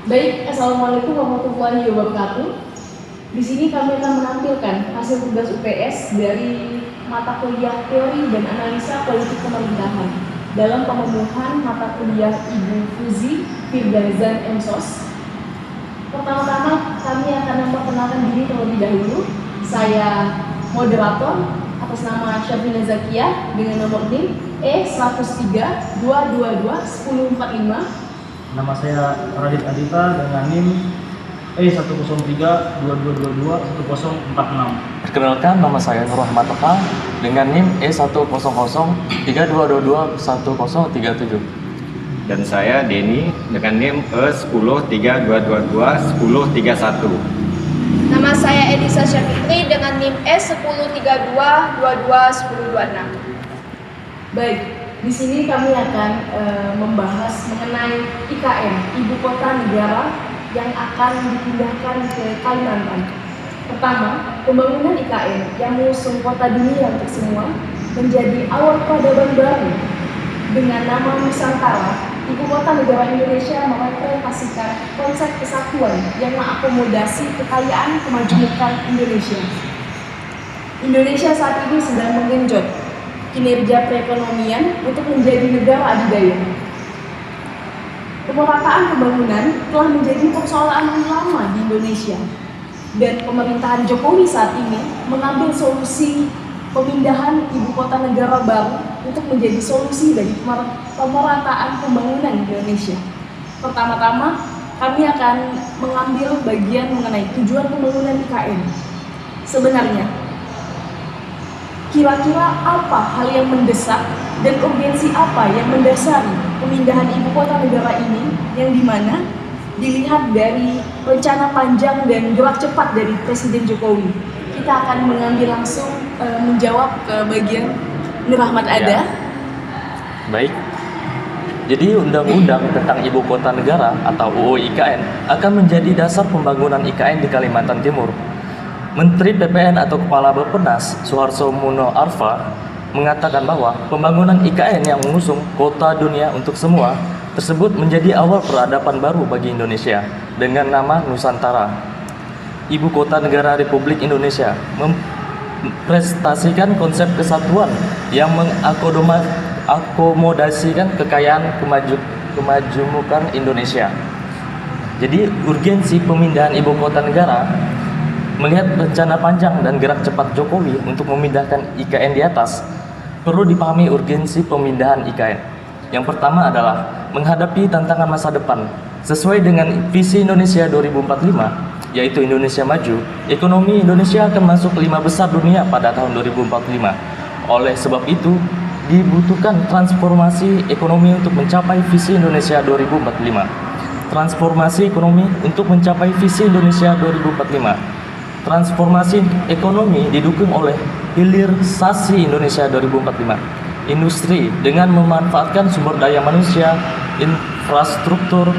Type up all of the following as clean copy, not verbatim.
Baik, Assalamualaikum warahmatullahi wabarakatuh. Di sini kami akan menampilkan hasil tugas UPS dari mata kuliah teori dan analisa politik pemerintahan dalam pemenuhan mata kuliah Ibu Fuzi Firdazan MSOS. Pertama-tama kami akan memperkenalkan diri terlebih dahulu. Saya moderator atas nama Syafina Zakiah dengan nomor NIM E103 222 1045. Nama saya Radit Adifa dengan NIM E103 2222 1046. Perkenalkan, nama saya Nur Rahmat Toka dengan NIM E100 3222 1037. Dan saya Denny dengan NIM E103 222 1031. Nama saya Edisa Syafitri dengan NIM E1032 22 1026. Baik, di sini kami akan membahas mengenai IKN, Ibu Kota Negara yang akan dipindahkan ke Kalimantan. Pertama, pembangunan IKN yang mengusung kota dunia untuk semua menjadi awal peradaban baru dengan nama Nusantara. Ibu Kota Negara Indonesia merepresentasikan konsep kesatuan yang mengakomodasi kekayaan kemajemukan Indonesia. Indonesia saat ini sedang menggenjot kinerja perekonomian untuk menjadi negara adidaya. Pemerataan pembangunan telah menjadi persoalan lama di Indonesia, dan pemerintahan Jokowi saat ini mengambil solusi pemindahan ibu kota negara baru untuk menjadi solusi dari pemerataan pembangunan di Indonesia. Pertama-tama, kami akan mengambil bagian mengenai tujuan pembangunan IKN. Sebenarnya, kira-kira apa hal yang mendesak dan urgensi apa yang mendasari pemindahan ibu kota negara ini, yang dimana dilihat dari rencana panjang dan gerak cepat dari Presiden Jokowi? Kita akan mengambil langsung menjawab ke bagian Nur Rahmat Ada. Baik, jadi Undang-Undang tentang Ibu Kota Negara atau UU IKN akan menjadi dasar pembangunan IKN di Kalimantan Timur. Menteri PPN atau Kepala Bappenas Suharto Mono Arfa mengatakan bahwa pembangunan IKN yang mengusung kota dunia untuk semua tersebut menjadi awal peradaban baru bagi Indonesia dengan nama Nusantara. Ibu Kota Negara Republik Indonesia mempresentasikan konsep kesatuan yang mengakomodasikan kekayaan kemajemukan Indonesia. Jadi urgensi pemindahan ibu kota negara melihat rencana panjang dan gerak cepat Jokowi untuk memindahkan IKN di atas, perlu dipahami urgensi pemindahan IKN. Yang pertama adalah menghadapi tantangan masa depan sesuai dengan visi Indonesia 2045, yaitu Indonesia Maju. Ekonomi Indonesia akan masuk 5 besar dunia pada tahun 2045. Oleh sebab itu, dibutuhkan transformasi ekonomi untuk mencapai visi Indonesia 2045. Transformasi ekonomi untuk mencapai visi Indonesia 2045. Transformasi ekonomi didukung oleh hilirisasi Indonesia 2045. Industri dengan memanfaatkan sumber daya manusia, infrastruktur,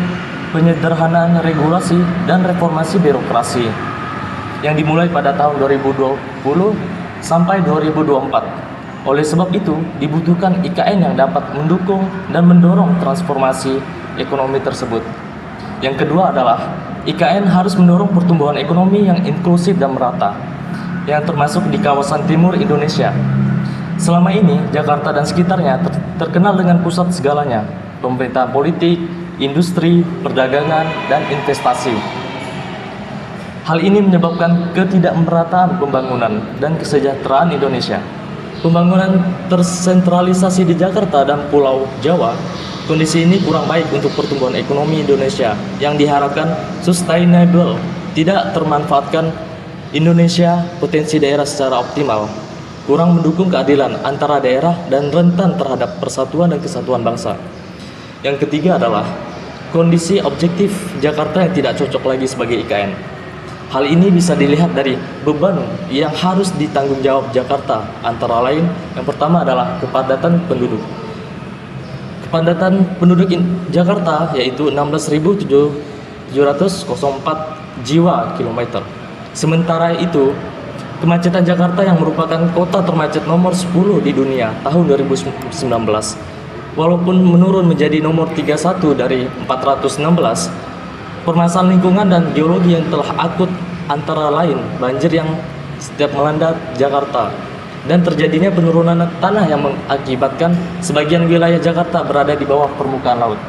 penyederhanaan regulasi, dan reformasi birokrasi yang dimulai pada tahun 2020 sampai 2024. Oleh sebab itu, dibutuhkan IKN yang dapat mendukung dan mendorong transformasi ekonomi tersebut. Yang kedua adalah IKN harus mendorong pertumbuhan ekonomi yang inklusif dan merata, yang termasuk di kawasan timur Indonesia. Selama ini, Jakarta dan sekitarnya terkenal dengan pusat segalanya, pemerintahan politik, industri, perdagangan, dan investasi. Hal ini menyebabkan ketidakmerataan pembangunan dan kesejahteraan Indonesia. Pembangunan tersentralisasi di Jakarta dan Pulau Jawa. Kondisi ini kurang baik untuk pertumbuhan ekonomi Indonesia yang diharapkan sustainable, tidak termanfaatkan Indonesia potensi daerah secara optimal, kurang mendukung keadilan antara daerah dan rentan terhadap persatuan dan kesatuan bangsa. Yang ketiga adalah kondisi objektif Jakarta yang tidak cocok lagi sebagai IKN. Hal ini bisa dilihat dari beban yang harus ditanggung jawab Jakarta, antara lain yang pertama adalah kepadatan penduduk. Kepadatan penduduk Jakarta yaitu 16.704 jiwa kilometer. Sementara itu, kemacetan Jakarta yang merupakan kota termacet nomor 10 di dunia tahun 2019, walaupun menurun menjadi nomor 31 dari 416, permasalahan lingkungan dan geologi yang telah akut, antara lain banjir yang setiap melanda Jakarta dan terjadinya penurunan tanah yang mengakibatkan sebagian wilayah Jakarta berada di bawah permukaan laut.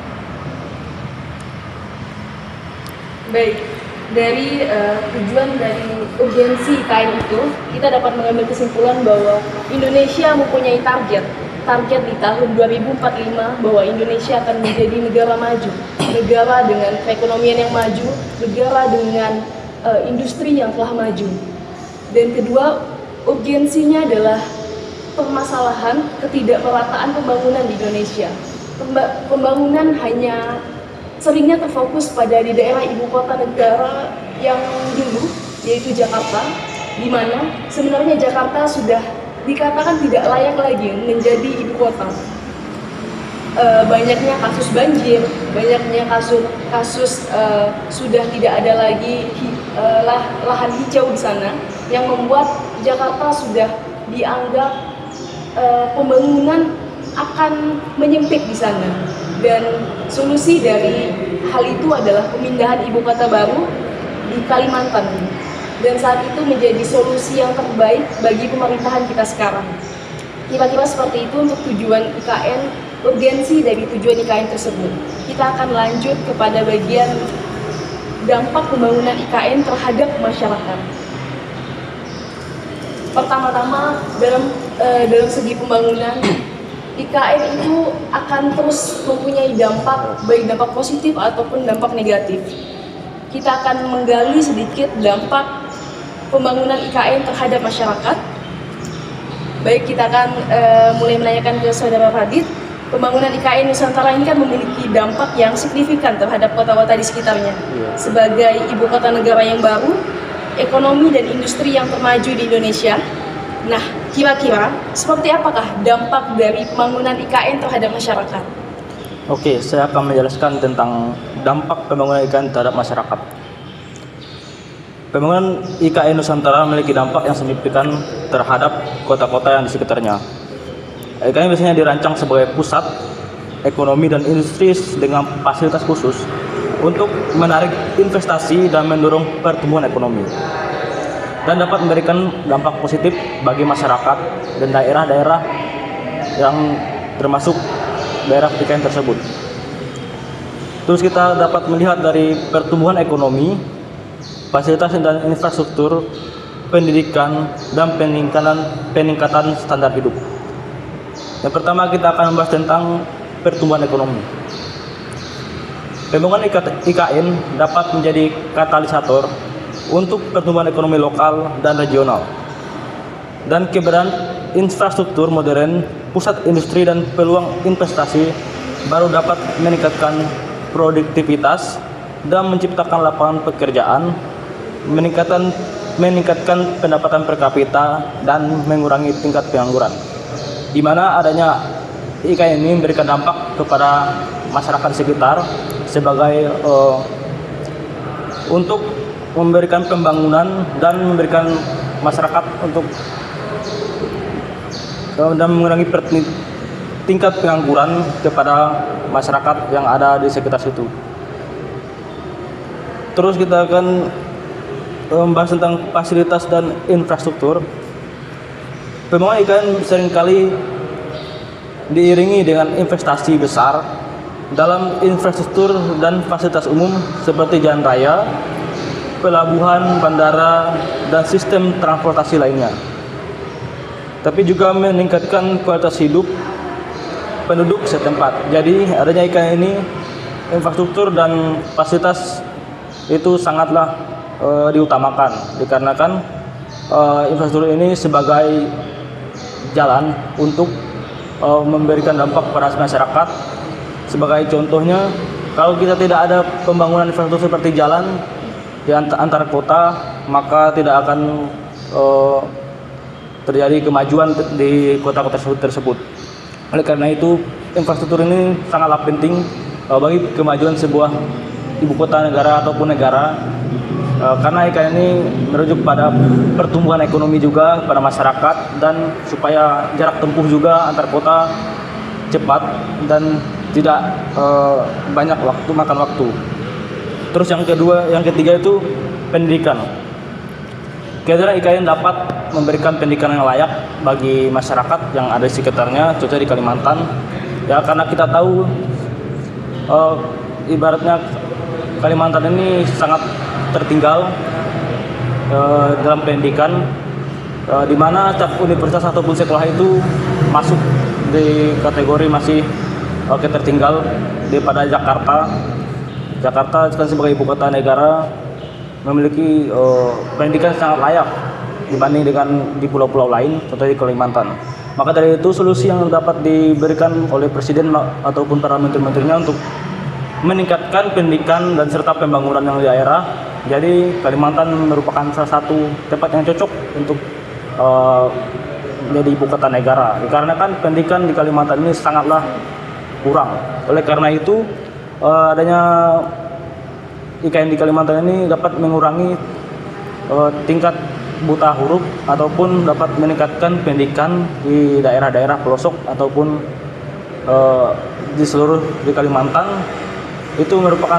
Baik, dari tujuan dari urgensi IKN itu, kita dapat mengambil kesimpulan bahwa Indonesia mempunyai target di tahun 2045 bahwa Indonesia akan menjadi negara maju, negara dengan perekonomian yang maju, negara dengan industri yang telah maju. Dan kedua, urgensinya adalah permasalahan ketidakmerataan pembangunan di Indonesia. Pembangunan hanya seringnya terfokus pada di daerah ibu kota negara yang dulu, yaitu Jakarta, di mana sebenarnya Jakarta sudah dikatakan tidak layak lagi menjadi ibu kota. Banyaknya kasus banjir, banyaknya kasus sudah tidak ada lagi lahan hijau di sana, yang membuat Jakarta sudah dianggap pembangunan akan menyempit di sana. Dan solusi dari hal itu adalah pemindahan ibu kota baru di Kalimantan. Dan saat itu menjadi solusi yang terbaik bagi pemerintahan kita sekarang. Kira-kira seperti itu untuk tujuan IKN, urgensi dari tujuan IKN tersebut. Kita akan lanjut kepada bagian dampak pembangunan IKN terhadap masyarakat. Pertama-tama dalam segi pembangunan, IKN itu akan terus mempunyai dampak, baik dampak positif ataupun dampak negatif. Kita akan menggali sedikit dampak pembangunan IKN terhadap masyarakat. Baik, kita akan mulai menanyakan ke Saudara Radit. Pembangunan IKN Nusantara ini kan memiliki dampak yang signifikan terhadap kota-kota di sekitarnya. Sebagai ibu kota negara yang baru, ekonomi dan industri yang termaju di Indonesia. Nah, kira-kira seperti apakah dampak dari pembangunan IKN terhadap masyarakat? Oke, saya akan menjelaskan tentang dampak pembangunan IKN terhadap masyarakat. Pembangunan IKN Nusantara memiliki dampak yang signifikan terhadap kota-kota yang di sekitarnya. IKN biasanya dirancang sebagai pusat ekonomi dan industri dengan fasilitas khusus untuk menarik investasi dan mendorong pertumbuhan ekonomi, dan dapat memberikan dampak positif bagi masyarakat dan daerah-daerah yang termasuk daerah IKN tersebut. Terus kita dapat melihat dari pertumbuhan ekonomi, fasilitas dan infrastruktur, pendidikan, dan peningkatan standar hidup. Yang pertama, kita akan membahas tentang pertumbuhan ekonomi. Pembangunan IKN dapat menjadi katalisator untuk pertumbuhan ekonomi lokal dan regional. Dan keberadaan infrastruktur modern, pusat industri, dan peluang investasi baru dapat meningkatkan produktivitas dan menciptakan lapangan pekerjaan, meningkatkan pendapatan per kapita, dan mengurangi tingkat pengangguran. Di mana adanya IKN ini memberikan dampak kepada masyarakat sekitar sebagai untuk memberikan pembangunan dan memberikan masyarakat untuk dan mengurangi tingkat pengangguran kepada masyarakat yang ada di sekitar situ. Terus kita akan membahas tentang fasilitas dan infrastruktur. Pembangunan IKN seringkali diiringi dengan investasi besar dalam infrastruktur dan fasilitas umum seperti jalan raya, pelabuhan, bandara, dan sistem transportasi lainnya. Tapi juga meningkatkan kualitas hidup penduduk setempat. Jadi adanya IKN ini, infrastruktur dan fasilitas itu sangatlah diutamakan, dikarenakan infrastruktur ini sebagai jalan untuk memberikan dampak pada masyarakat. Sebagai contohnya, kalau kita tidak ada pembangunan infrastruktur seperti jalan di antar kota, maka tidak akan terjadi kemajuan di kota-kota tersebut. Oleh karena itu, infrastruktur ini sangatlah penting bagi kemajuan sebuah ibu kota negara ataupun negara, karena IKN ini merujuk pada pertumbuhan ekonomi juga pada masyarakat, dan supaya jarak tempuh juga antar kota cepat dan tidak banyak makan waktu. Terus yang ketiga itu pendidikan. Kehadiran IKN dapat memberikan pendidikan yang layak bagi masyarakat yang ada di sekitarnya, contohnya di Kalimantan. Ya, karena kita tahu ibaratnya Kalimantan ini sangat tertinggal dalam pendidikan, di mana setiap universitas ataupun sekolah itu masuk di kategori masih tertinggal daripada Jakarta. Jakarta kan sebagai ibu kota negara memiliki pendidikan sangat layak dibanding dengan di pulau-pulau lain, contohnya di Kalimantan. Maka dari itu solusi yang dapat diberikan oleh Presiden ataupun para menteri-menterinya untuk meningkatkan pendidikan dan serta pembangunan yang di daerah. Jadi Kalimantan merupakan salah satu tempat yang cocok untuk menjadi ibu kota negara. Dikarenakan pendidikan di Kalimantan ini sangatlah kurang. Oleh karena itu adanya IKN di Kalimantan ini dapat mengurangi tingkat buta huruf ataupun dapat meningkatkan pendidikan di daerah-daerah pelosok ataupun di seluruh di Kalimantan. Itu merupakan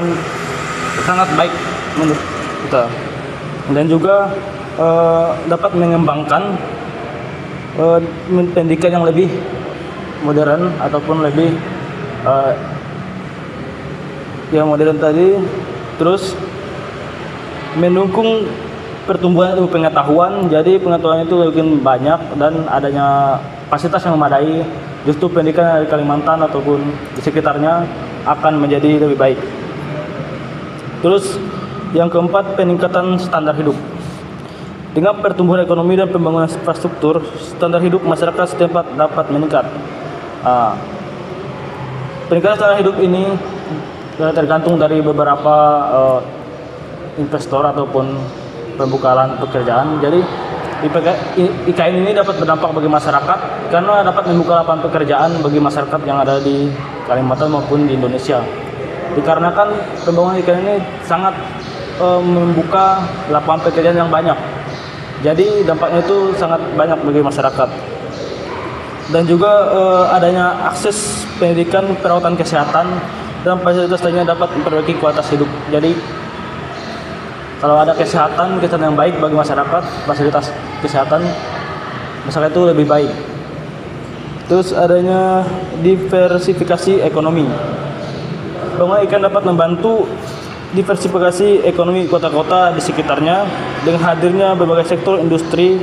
sangat baik menurut kita, dan juga dapat mengembangkan pendidikan yang lebih modern ataupun lebih yang modern tadi. Terus mendukung pertumbuhan ilmu pengetahuan, jadi pengetahuan itu lebih banyak dan adanya fasilitas yang memadai, justru pendidikan di Kalimantan ataupun di sekitarnya akan menjadi lebih baik. Terus yang keempat, peningkatan standar hidup. Dengan pertumbuhan ekonomi dan pembangunan infrastruktur, standar hidup masyarakat setempat dapat meningkat. Peningkatan standar hidup ini tergantung dari beberapa investor ataupun pembukaan pekerjaan. Jadi IKN ini dapat berdampak bagi masyarakat karena dapat membuka lapangan pekerjaan bagi masyarakat yang ada di Kalimantan maupun di Indonesia. Dikarenakan pembangunan IKN ini sangat membuka lapangan pekerjaan yang banyak. Jadi dampaknya itu sangat banyak bagi masyarakat. Dan juga adanya akses pendidikan, perawatan kesehatan, dan fasilitas lainnya dapat memperbaiki kualitas hidup. Jadi kalau ada kesehatan yang baik bagi masyarakat, fasilitas kesehatan masyarakat itu lebih baik. Terus adanya diversifikasi ekonomi. Pembangunan IKN dapat membantu diversifikasi ekonomi kota-kota di sekitarnya dengan hadirnya berbagai sektor industri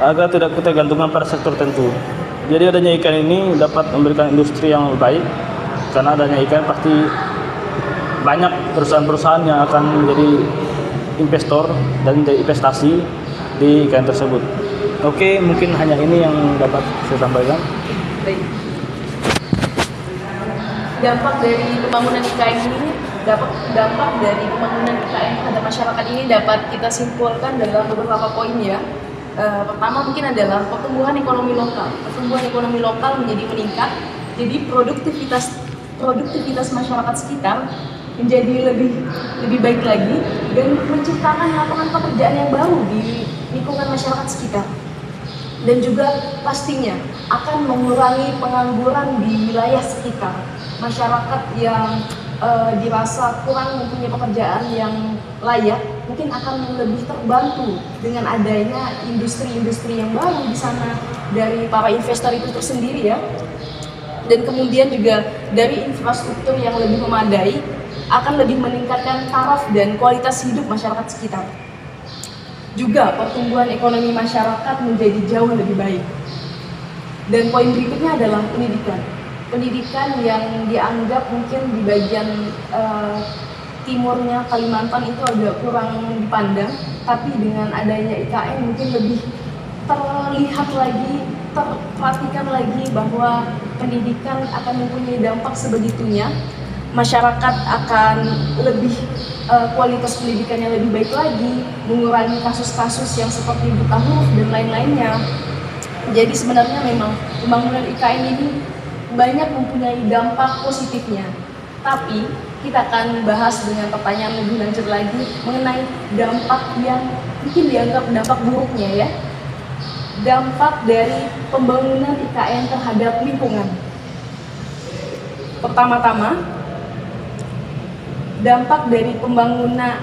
agar tidak ketergantungan pada sektor tertentu. Jadi adanya IKN ini dapat memberikan industri yang lebih baik, karena adanya IKN pasti banyak perusahaan-perusahaan yang akan menjadi investor dan menjadi investasi di IKN tersebut. Oke, mungkin hanya ini yang dapat saya sampaikan. Baik. Dampak dari pembangunan IKN ini terhadap masyarakat ini dapat kita simpulkan dalam beberapa poin ya. Pertama mungkin adalah pertumbuhan ekonomi lokal. Pertumbuhan ekonomi lokal menjadi meningkat, jadi produktivitas masyarakat sekitar menjadi lebih baik lagi dan menciptakan lapangan pekerjaan yang baru di lingkungan masyarakat sekitar. Dan juga pastinya akan mengurangi pengangguran di wilayah sekitar. Masyarakat yang dirasa kurang mempunyai pekerjaan yang layak mungkin akan lebih terbantu dengan adanya industri-industri yang baru di sana dari para investor itu tersendiri ya. Dan kemudian juga dari infrastruktur yang lebih memadai akan lebih meningkatkan taraf dan kualitas hidup masyarakat sekitar. Juga pertumbuhan ekonomi masyarakat menjadi jauh lebih baik. Dan poin berikutnya adalah pendidikan. Pendidikan yang dianggap mungkin di bagian timurnya Kalimantan itu agak kurang dipandang, tapi dengan adanya IKN mungkin lebih terlihat lagi, terperhatikan lagi bahwa pendidikan akan mempunyai dampak sebegitunya. Masyarakat akan lebih kualitas pendidikan yang lebih baik lagi, mengurangi kasus-kasus yang seperti buta huruf dan lain-lainnya. Jadi sebenarnya memang pembangunan IKN ini banyak mempunyai dampak positifnya. Tapi kita akan bahas dengan pertanyaan lebih lanjut lagi mengenai dampak yang mungkin dianggap dampak buruknya ya. Dampak dari pembangunan IKN terhadap lingkungan. Pertama-tama, dampak dari pembangunan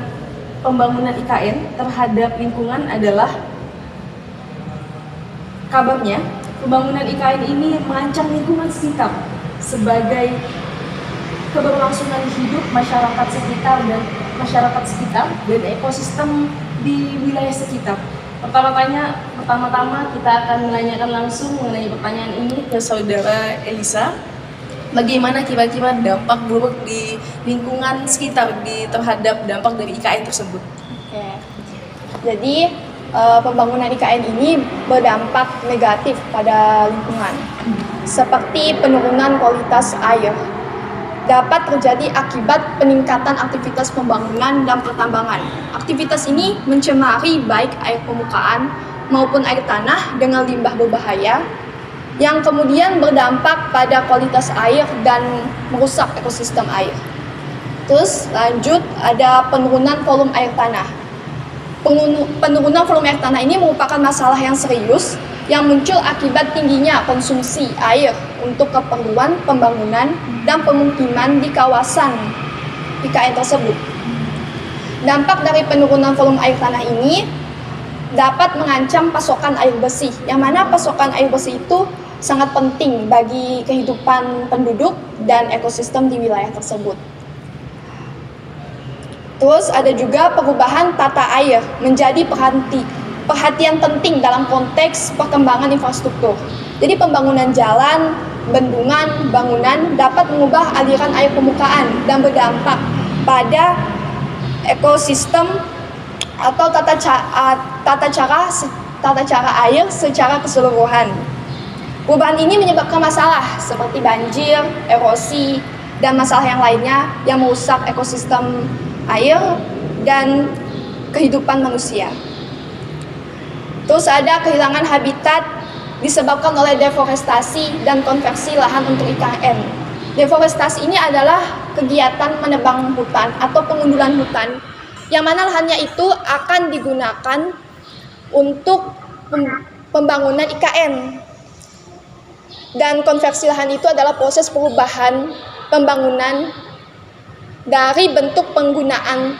IKN terhadap lingkungan adalah kabarnya pembangunan IKN ini mengancam lingkungan sekitar sebagai keberlangsungan hidup masyarakat sekitar dan ekosistem di wilayah sekitar. Pertama-tama kita akan menanyakan langsung mengenai pertanyaan ini ke Saudara Elisa. Bagaimana kira-kira dampak buruk di lingkungan sekitar terhadap dampak dari IKN tersebut? Oke. Jadi pembangunan IKN ini berdampak negatif pada lingkungan, seperti penurunan kualitas air. Dapat terjadi akibat peningkatan aktivitas pembangunan dan pertambangan. Aktivitas ini mencemari baik air permukaan maupun air tanah dengan limbah berbahaya yang kemudian berdampak pada kualitas air dan merusak ekosistem air. Terus lanjut ada penurunan volume air tanah. Penurunan volume air tanah ini merupakan masalah yang serius yang muncul akibat tingginya konsumsi air untuk keperluan pembangunan dan pemukiman di kawasan IKN tersebut. Dampak dari penurunan volume air tanah ini dapat mengancam pasokan air bersih, yang mana pasokan air bersih itu sangat penting bagi kehidupan penduduk dan ekosistem di wilayah tersebut. Terus ada juga perubahan tata air menjadi perhatian penting dalam konteks perkembangan infrastruktur. Jadi pembangunan jalan, bendungan, bangunan dapat mengubah aliran air permukaan dan berdampak pada ekosistem atau tata cara air secara keseluruhan. Perubahan ini menyebabkan masalah seperti banjir, erosi, dan masalah yang lainnya yang merusak ekosistem air dan kehidupan manusia. Terus ada kehilangan habitat disebabkan oleh deforestasi dan konversi lahan untuk IKN. Deforestasi ini adalah kegiatan menebang hutan atau pengundulan hutan yang mana lahannya itu akan digunakan untuk pembangunan IKN. Dan konversi lahan itu adalah proses perubahan pembangunan dari bentuk penggunaan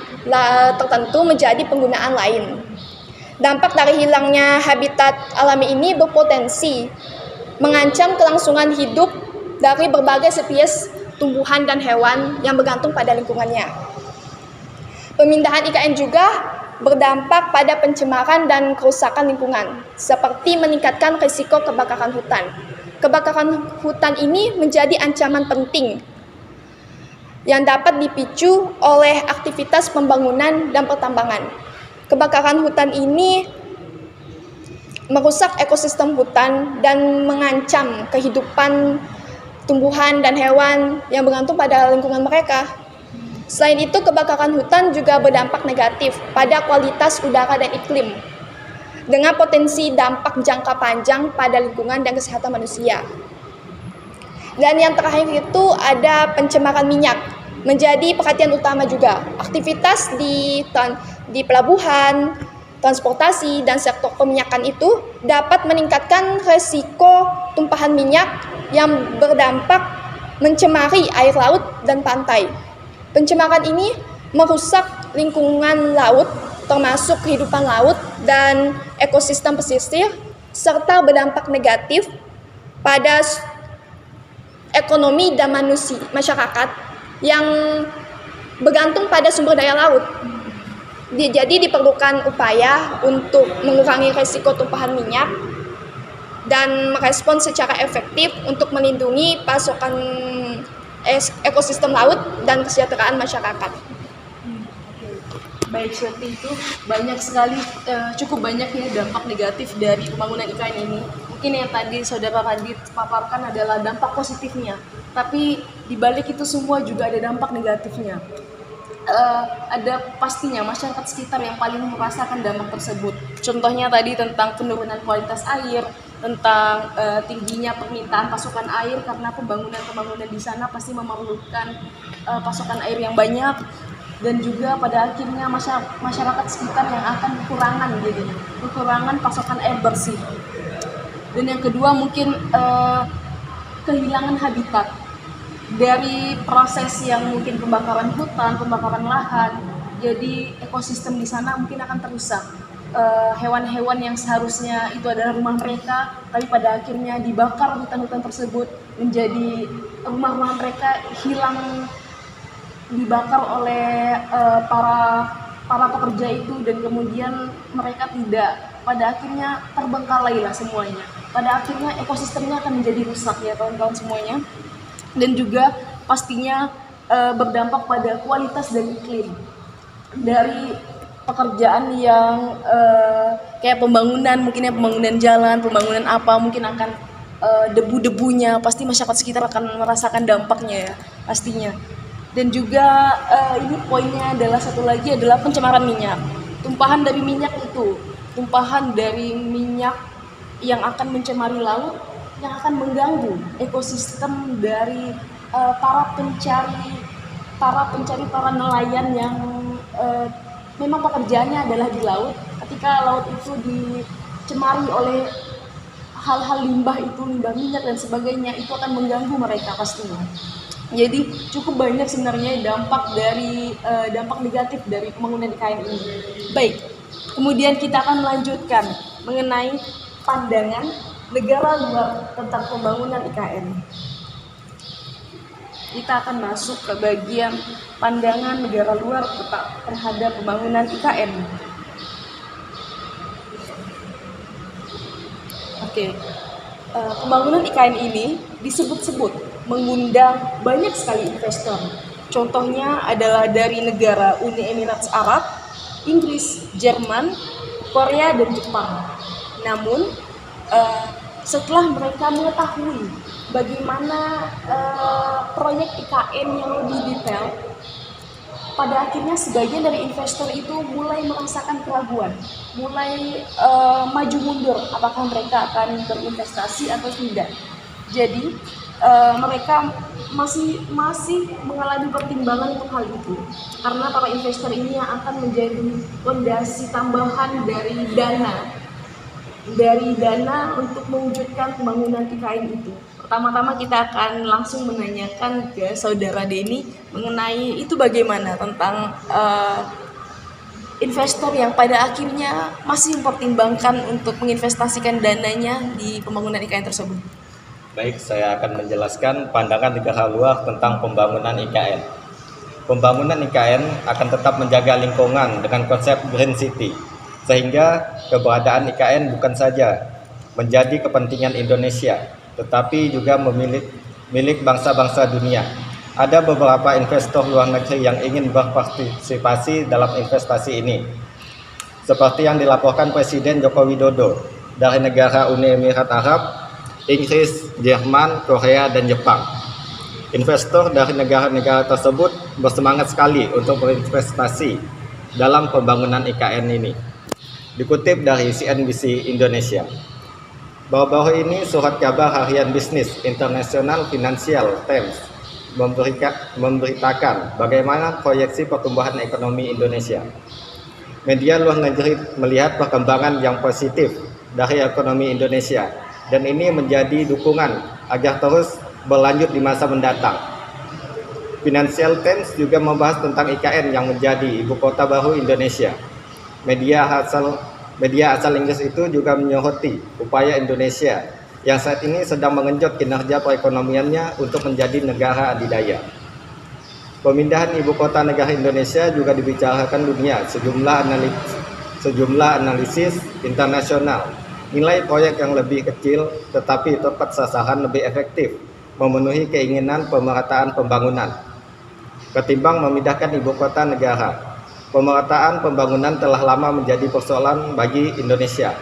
tertentu menjadi penggunaan lain. Dampak dari hilangnya habitat alami ini berpotensi mengancam kelangsungan hidup dari berbagai spesies tumbuhan dan hewan yang bergantung pada lingkungannya. Pemindahan IKN juga berdampak pada pencemaran dan kerusakan lingkungan, seperti meningkatkan risiko kebakaran hutan. Kebakaran hutan ini menjadi ancaman penting yang dapat dipicu oleh aktivitas pembangunan dan pertambangan. Kebakaran hutan ini merusak ekosistem hutan dan mengancam kehidupan tumbuhan dan hewan yang bergantung pada lingkungan mereka. Selain itu, kebakaran hutan juga berdampak negatif pada kualitas udara dan iklim, dengan potensi dampak jangka panjang pada lingkungan dan kesehatan manusia. Dan yang terakhir itu ada pencemaran minyak, menjadi perhatian utama juga. Aktivitas di pelabuhan, transportasi, dan sektor peminyakan itu dapat meningkatkan resiko tumpahan minyak yang berdampak mencemari air laut dan pantai. Pencemaran ini merusak lingkungan laut, termasuk kehidupan laut dan ekosistem pesisir, serta berdampak negatif pada ekonomi dan masyarakat yang bergantung pada sumber daya laut. Jadi diperlukan upaya untuk mengurangi risiko tumpahan minyak dan merespon secara efektif untuk melindungi pasokan ekosistem laut dan kesejahteraan masyarakat. Baik, seperti itu banyak sekali, cukup banyak ya dampak negatif dari pembangunan IKN ini. Mungkin yang tadi Saudara Radit paparkan adalah dampak positifnya, tapi di balik itu semua juga ada dampak negatifnya. Ada pastinya masyarakat sekitar yang paling merasakan dampak tersebut. Contohnya tadi tentang penurunan kualitas air, tentang tingginya permintaan pasokan air karena pembangunan di sana pasti memerlukan pasokan air yang banyak, dan juga pada akhirnya masyarakat sekitar yang akan kekurangan pasokan air bersih. Dan yang kedua mungkin kehilangan habitat. dari proses yang mungkin pembakaran hutan, pembakaran lahan, jadi ekosistem di sana mungkin akan terusak. Hewan-hewan yang seharusnya itu adalah rumah mereka, tapi pada akhirnya dibakar hutan-hutan tersebut menjadi rumah-rumah mereka hilang, dibakar oleh para pekerja itu, dan kemudian mereka tidak, pada akhirnya terbengkalai lah semuanya. Pada akhirnya ekosistemnya akan menjadi rusak ya kawan-kawan semuanya, dan juga pastinya berdampak pada kualitas dan iklim dari pekerjaan yang kayak pembangunan, mungkin ya pembangunan jalan, pembangunan apa, mungkin akan debu-debunya, pasti masyarakat sekitar akan merasakan dampaknya ya pastinya. Dan juga ini poinnya adalah satu lagi adalah pencemaran minyak. Tumpahan dari minyak itu, tumpahan dari minyak yang akan mencemari laut, yang akan mengganggu ekosistem dari para nelayan yang memang pekerjaannya adalah di laut. Ketika laut itu dicemari oleh hal-hal limbah itu, limbah minyak dan sebagainya, itu akan mengganggu mereka pastinya. Jadi cukup banyak sebenarnya dampak negatif dari pembangunan IKN ini. Baik, kemudian kita akan melanjutkan mengenai pandangan negara luar tentang pembangunan IKN. Kita akan masuk ke bagian pandangan negara luar terhadap pembangunan IKN. Oke, pembangunan IKN ini disebut-sebut mengundang banyak sekali investor. Contohnya adalah dari negara Uni Emirat Arab, Inggris, Jerman, Korea, dan Jepang. Namun, setelah mereka mengetahui bagaimana proyek IKN yang lebih detail, pada akhirnya sebagian dari investor itu mulai merasakan keraguan, mulai maju mundur apakah mereka akan berinvestasi atau tidak. Jadi mereka masih mengalami pertimbangan untuk hal itu, karena para investor ini yang akan menjadi fondasi tambahan dari dana untuk mewujudkan pembangunan IKN itu. Pertama-tama kita akan langsung menanyakan ke Saudara Denny mengenai itu bagaimana tentang investor yang pada akhirnya masih mempertimbangkan untuk menginvestasikan dananya di pembangunan IKN tersebut. Baik, saya akan menjelaskan pandangan negara luar tentang pembangunan IKN. Pembangunan IKN akan tetap menjaga lingkungan dengan konsep Green City, sehingga keberadaan IKN bukan saja menjadi kepentingan Indonesia, tetapi juga milik bangsa-bangsa dunia. Ada beberapa investor luar negeri yang ingin berpartisipasi dalam investasi ini, seperti yang dilaporkan Presiden Joko Widodo dari negara Uni Emirat Arab, Inggris, Jerman, Korea, dan Jepang. Investor dari negara-negara tersebut bersemangat sekali untuk berinvestasi dalam pembangunan IKN ini. Dikutip dari CNBC Indonesia, baru-baru ini surat kabar harian bisnis International Financial Times memberitakan bagaimana proyeksi pertumbuhan ekonomi Indonesia. Media luar negeri melihat perkembangan yang positif dari ekonomi Indonesia, dan ini menjadi dukungan agar terus berlanjut di masa mendatang. Financial Times juga membahas tentang IKN yang menjadi ibu kota baru Indonesia. Media asal Inggris itu juga menyoroti upaya Indonesia yang saat ini sedang mengenjot kinerja perekonomiannya untuk menjadi negara adidaya. Pemindahan ibu kota negara Indonesia juga dibicarakan dunia. Sejumlah analisis internasional nilai proyek yang lebih kecil tetapi tepat sasaran lebih efektif memenuhi keinginan pemerataan pembangunan ketimbang memindahkan ibu kota negara. Pemerataan pembangunan telah lama menjadi persoalan bagi Indonesia.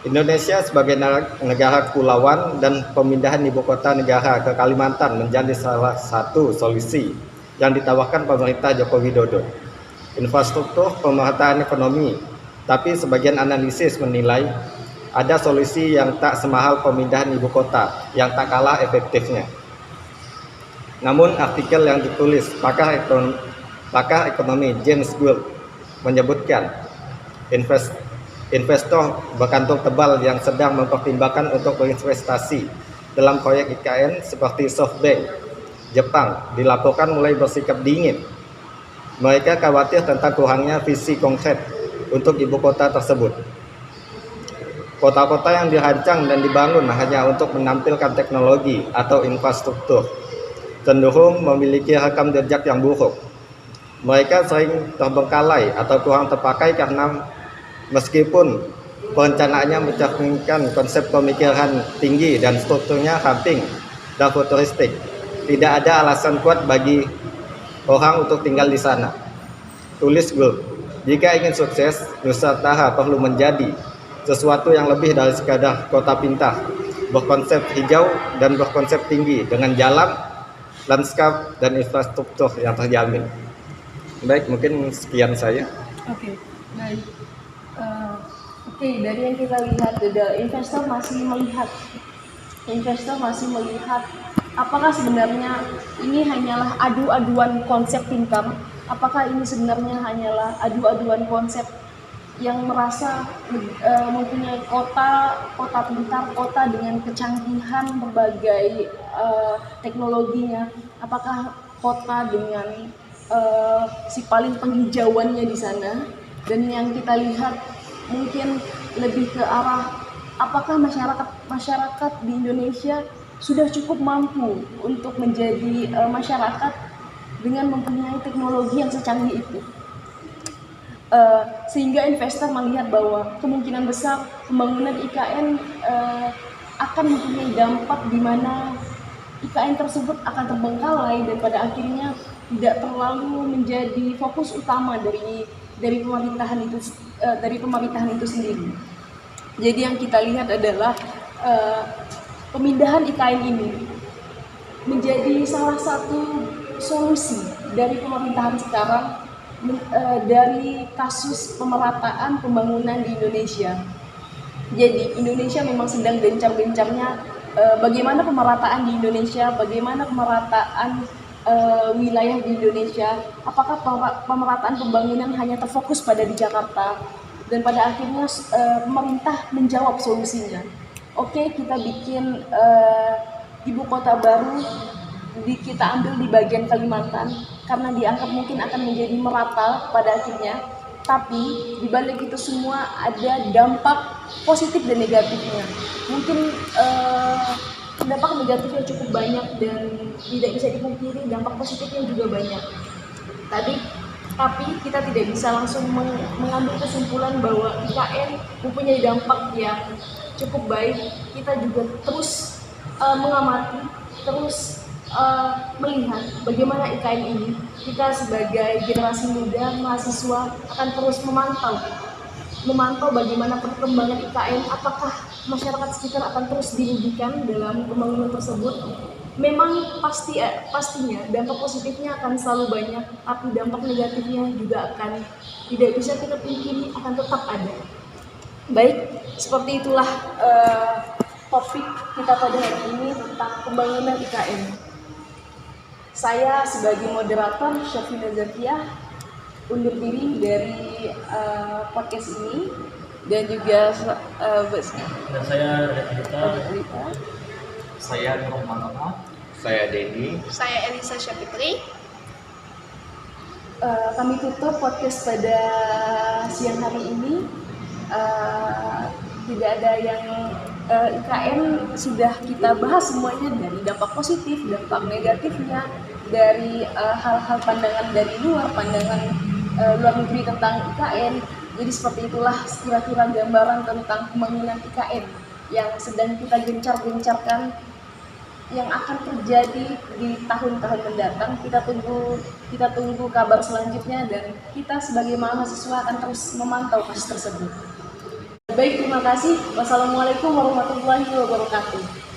Indonesia sebagai negara kepulauan dan pemindahan ibu kota negara ke Kalimantan menjadi salah satu solusi yang ditawarkan pemerintah Joko Widodo. Infrastruktur pemerataan ekonomi, tapi sebagian analisis menilai ada solusi yang tak semahal pemindahan ibu kota yang tak kalah efektifnya. Namun artikel yang ditulis pakar ekonomi James Gould menyebutkan investor berkantung tebal yang sedang mempertimbangkan untuk berinvestasi dalam proyek IKN seperti SoftBank, Jepang dilaporkan mulai bersikap dingin. Mereka khawatir tentang kurangnya visi konkret untuk ibu kota tersebut. Kota-kota yang dirancang dan dibangun hanya untuk menampilkan teknologi atau infrastruktur cenderung memiliki rekam jejak yang buruk. Mereka sering terbengkalai atau kurang terpakai karena meskipun perencanaannya mencerminkan konsep pemikiran tinggi dan strukturnya ramping dan futuristik, tidak ada alasan kuat bagi orang untuk tinggal di sana. Tulis Gould, jika ingin sukses, Nusantara perlu menjadi sesuatu yang lebih dari sekadar kota pintar, berkonsep hijau dan berkonsep tinggi dengan jalan, lanskap, dan infrastruktur yang terjamin. Baik, mungkin sekian saya. Oke, baik. Dari yang kita lihat, investor masih melihat apakah sebenarnya ini hanyalah adu-aduan konsep pintar, apakah ini sebenarnya hanyalah adu-aduan konsep yang merasa mempunyai kota pintar, kota dengan kecanggihan berbagai teknologinya, apakah kota dengan si paling penghijauannya di sana. Dan yang kita lihat mungkin lebih ke arah apakah masyarakat di Indonesia sudah cukup mampu untuk menjadi masyarakat dengan mempunyai teknologi yang secanggih itu. Sehingga investor melihat bahwa kemungkinan besar pembangunan IKN akan mempunyai dampak di mana IKN tersebut akan terbengkalai dan pada akhirnya tidak terlalu menjadi fokus utama dari pemerintahan itu sendiri. Jadi yang kita lihat adalah pemindahan IKN ini menjadi salah satu solusi dari pemerintahan sekarang dari kasus pemerataan pembangunan di Indonesia. Jadi Indonesia memang sedang gencar-gencarnya bagaimana pemerataan di Indonesia, bagaimana pemerataan wilayah di Indonesia. Apakah pemerataan pembangunan hanya terfokus pada di Jakarta, dan pada akhirnya pemerintah menjawab solusinya. Oke, kita bikin ibu kota baru, kita ambil di bagian Kalimantan karena dianggap mungkin akan menjadi merata pada akhirnya. Tapi di balik itu semua ada dampak positif dan negatifnya. Mungkin dampak negatifnya cukup banyak dan tidak bisa dipungkiri, dampak positifnya juga banyak. Tapi kita tidak bisa langsung mengambil kesimpulan bahwa IKN mempunyai dampak yang cukup baik. Kita juga terus mengamati, terus melihat bagaimana IKN ini. Kita sebagai generasi muda, mahasiswa akan terus memantau bagaimana perkembangan IKN, apakah masyarakat sekitar akan terus dirugikan dalam pembangunan tersebut. Memang pastinya dampak positifnya akan selalu banyak, tapi dampak negatifnya juga akan tidak bisa kita pungkiri, akan tetap ada. Baik, seperti itulah topik kita pada hari ini tentang pembangunan IKN. Saya sebagai moderator, Syafina Zakiah, undur diri dari podcast ini, dan juga Dan saya Rita. Saya Nurman Ahmad. Saya Dedi. Saya Elisa Syafitri. Kami tutup podcast pada siang hari ini. Tidak ada yang IKN sudah kita bahas semuanya, dari dampak positif, dampak negatifnya, dari hal-hal pandangan dari pandangan luar negeri tentang IKN. Jadi seperti itulah kira-kira gambaran tentang pembangunan IKN yang sedang kita gencar-gencarkan, yang akan terjadi di tahun-tahun mendatang. Kita tunggu kabar selanjutnya, dan kita sebagai mahasiswa akan terus memantau kasus tersebut. Baik, terima kasih. Wassalamualaikum warahmatullahi wabarakatuh.